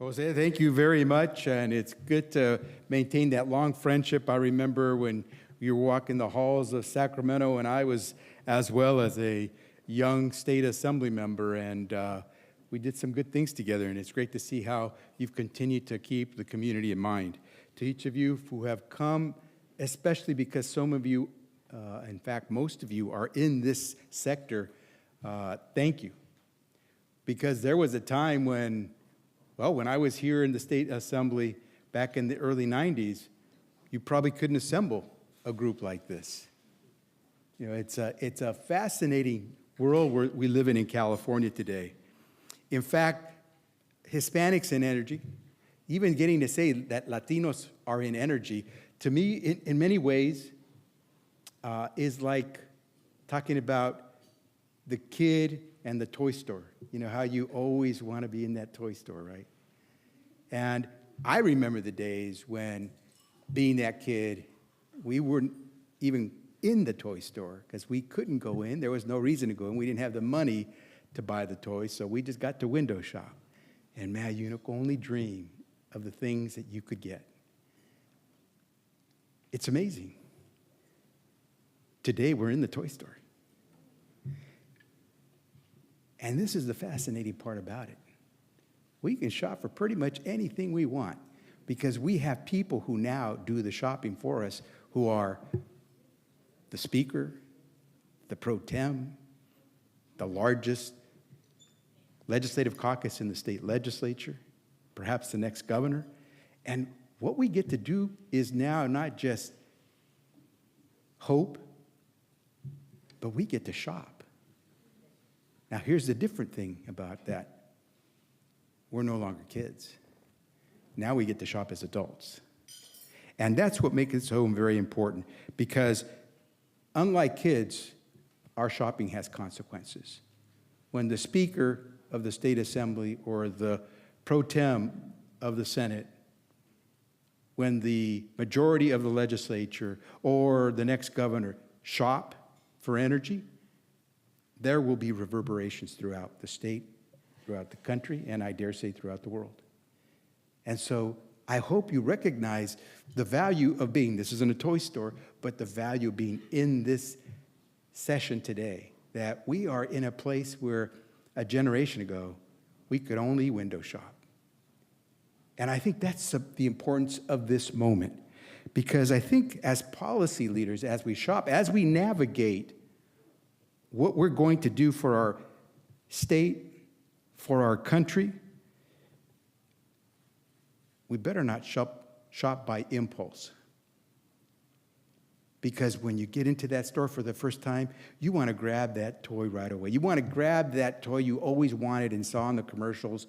Jose, thank you very much, and it's good to maintain that long friendship. I remember when you were walking the halls of Sacramento, and I was as well as a young state assembly member, and we did some good things together, and it's great to see how you've continued to keep the community in mind. To each of you who have come, especially because some of you, in fact, most of you are in this sector, thank you. Because there was a time when I was here in the state assembly back in the early 90s, you probably couldn't assemble a group like this. You know, it's a fascinating world we live in California today. In fact, Hispanics in energy, even getting to say that Latinos are in energy, to me, in many ways, is like talking about the kid and the toy store. You know, how you always want to be in that toy store, right? And I remember the days when, being that kid, we weren't even in the toy store because we couldn't go in. There was no reason to go in. We didn't have the money to buy the toys, so we just got to window shop. And man, you could only dream of the things that you could get. It's amazing. Today, we're in the toy store. And this is the fascinating part about it. We can shop for pretty much anything we want because we have people who now do the shopping for us, who are the speaker, the pro tem, the largest legislative caucus in the state legislature, perhaps the next governor. And what we get to do is now not just hope, but we get to shop. Now, here's the different thing about that. We're no longer kids. Now we get to shop as adults. And that's what makes it so very important, because unlike kids, our shopping has consequences. When the Speaker of the State Assembly or the pro tem of the Senate, when the majority of the legislature or the next governor shop for energy, there will be reverberations throughout the state, throughout the country, and I dare say throughout the world. And so I hope you recognize the value of being, this isn't a toy store, but the value of being in this session today, that we are in a place where a generation ago, we could only window shop. And I think that's the importance of this moment, because I think as policy leaders, as we shop, as we navigate what we're going to do for our state, for our country, we better not shop by impulse. Because when you get into that store for the first time, you want to grab that toy right away. You want to grab that toy you always wanted and saw in the commercials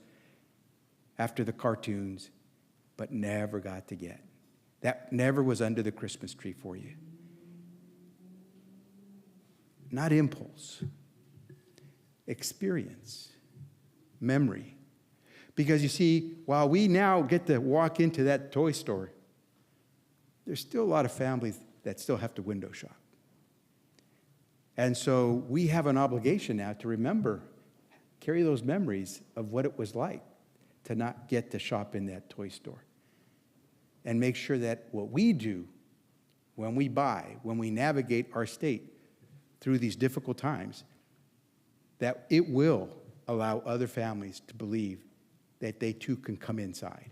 after the cartoons, but never got to get. That never was under the Christmas tree for you. Not impulse, experience, memory. Because you see, while we now get to walk into that toy store, there's still a lot of families that still have to window shop. And so we have an obligation now to remember, carry those memories of what it was like to not get to shop in that toy store. And make sure that what we do when we buy, when we navigate our state through these difficult times, that it will allow other families to believe that they too can come inside.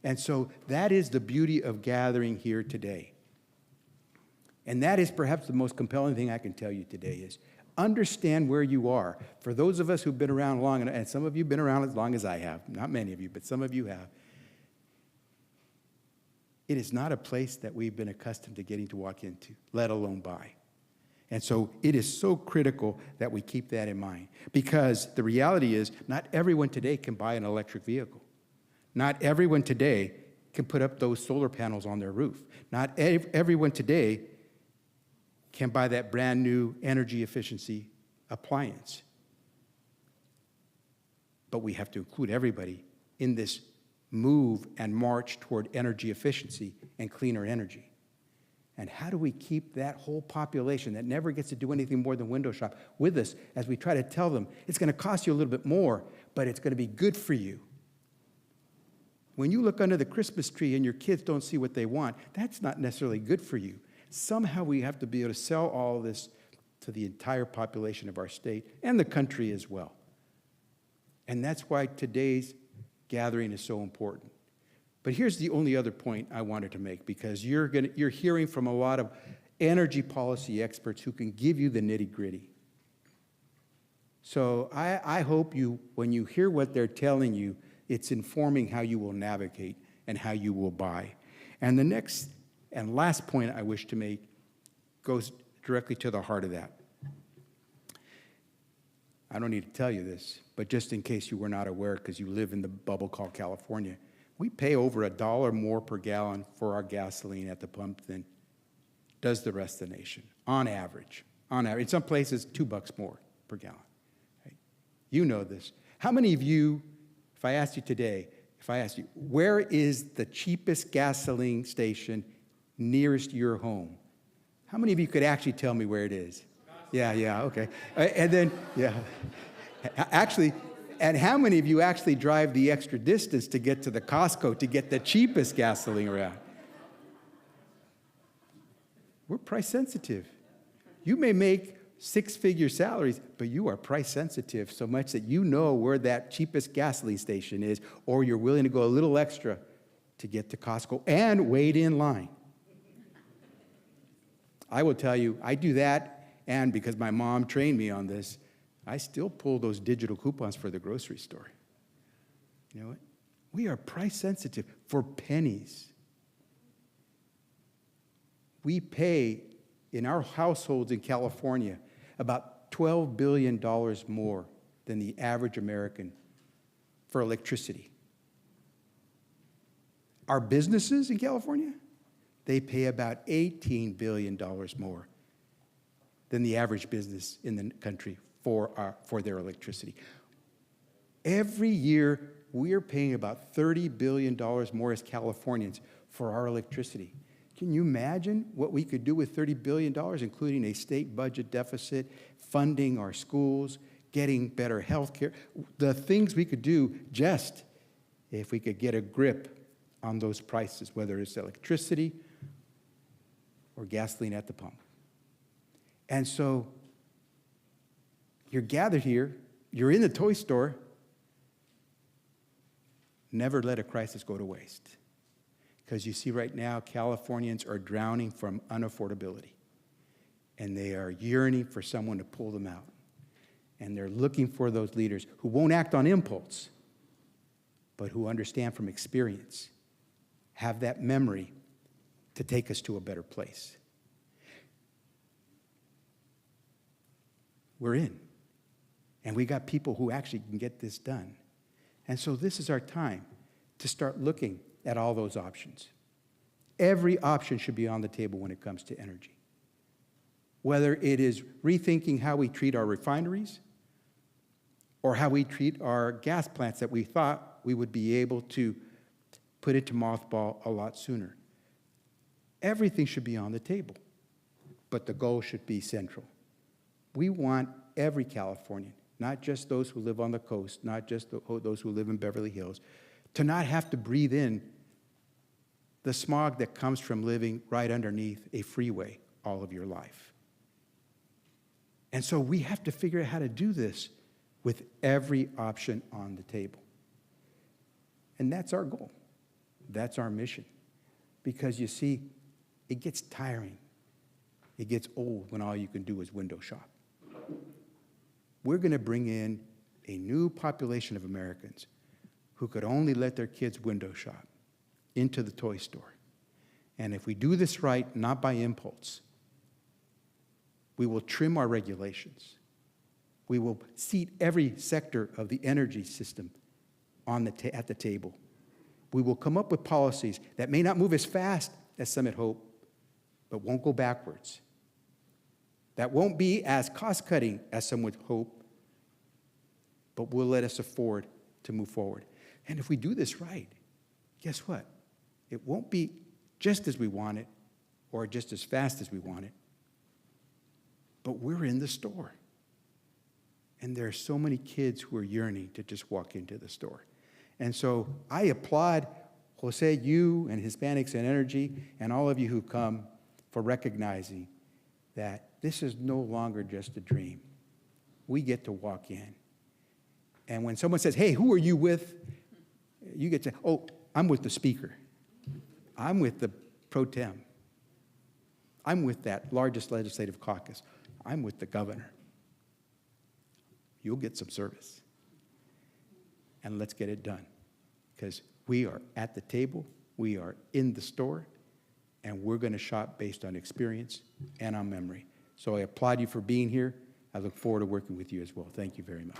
And so that is the beauty of gathering here today. And that is perhaps the most compelling thing I can tell you today is understand where you are. For those of us who've been around long enough, and some of you have been around as long as I have, not many of you, but some of you have, it is not a place that we've been accustomed to getting to walk into, let alone buy. And so it is so critical that we keep that in mind, because the reality is not everyone today can buy an electric vehicle. Not everyone today can put up those solar panels on their roof. Not everyone today can buy that brand new energy efficiency appliance. But we have to include everybody in this move and march toward energy efficiency and cleaner energy. And how do we keep that whole population that never gets to do anything more than window shop with us as we try to tell them it's going to cost you a little bit more, but it's going to be good for you? When you look under the Christmas tree and your kids don't see what they want, that's not necessarily good for you. Somehow we have to be able to sell all of this to the entire population of our state and the country as well. And that's why today's gathering is so important. But here's the only other point I wanted to make, because you're hearing from a lot of energy policy experts who can give you the nitty-gritty. So I hope when you hear what they're telling you, it's informing how you will navigate and how you will buy. And the next and last point I wish to make goes directly to the heart of that. I don't need to tell you this, but just in case you were not aware, because you live in the bubble called California, we pay over $1 more per gallon for our gasoline at the pump than does the rest of the nation, on average. On average. In some places, $2 more per gallon. Right? You know this. How many of you, if I asked you, where is the cheapest gasoline station nearest your home? How many of you could actually tell me where it is? Yeah, okay. And then, actually, and how many of you actually drive the extra distance to get to the Costco to get the cheapest gasoline around? We're price sensitive. You may make six-figure salaries, but you are price sensitive so much that you know where that cheapest gasoline station is, or you're willing to go a little extra to get to Costco and wait in line. I will tell you, I do that. And because my mom trained me on this, I still pull those digital coupons for the grocery store. You know what? We are price sensitive for pennies. We pay, in our households in California, about $12 billion more than the average American for electricity. Our businesses in California, they pay about $18 billion more than the average business in the country for their electricity. Every year, we're paying about $30 billion more as Californians for our electricity. Can you imagine what we could do with $30 billion, including a state budget deficit, funding our schools, getting better health care, the things we could do just if we could get a grip on those prices, whether it's electricity or gasoline at the pump. And so you're gathered here, you're in the toy store. Never let a crisis go to waste. Because you see right now, Californians are drowning from unaffordability. And they are yearning for someone to pull them out. And they're looking for those leaders who won't act on impulse, but who understand from experience, have that memory to take us to a better place. We're in. And we got people who actually can get this done. And so this is our time to start looking at all those options. Every option should be on the table when it comes to energy. Whether it is rethinking how we treat our refineries or how we treat our gas plants that we thought we would be able to put into mothball a lot sooner. Everything should be on the table, but the goal should be central. We want every Californian, not just those who live on the coast, not just those who live in Beverly Hills, to not have to breathe in the smog that comes from living right underneath a freeway all of your life. And so we have to figure out how to do this with every option on the table. And that's our goal. That's our mission. Because you see, it gets tiring. It gets old when all you can do is window shop. We're going to bring in a new population of Americans who could only let their kids window shop into the toy store. And if we do this right, not by impulse, we will trim our regulations. We will seat every sector of the energy system at the table. We will come up with policies that may not move as fast as some had hoped, but won't go backwards. That won't be as cost-cutting as some would hope, but will let us afford to move forward. And if we do this right, guess what? It won't be just as we want it or just as fast as we want it, but we're in the store. And there are so many kids who are yearning to just walk into the store. And so I applaud Jose, you and Hispanics and Energy, and all of you who come, for recognizing that this is no longer just a dream. We get to walk in. And when someone says, hey, who are you with? You get to say, oh, I'm with the speaker. I'm with the pro tem. I'm with that largest legislative caucus. I'm with the governor. You'll get some service. And let's get it done. Because we are at the table, we are in the store, and we're going to shop based on experience and on memory. So I applaud you for being here. I look forward to working with you as well. Thank you very much.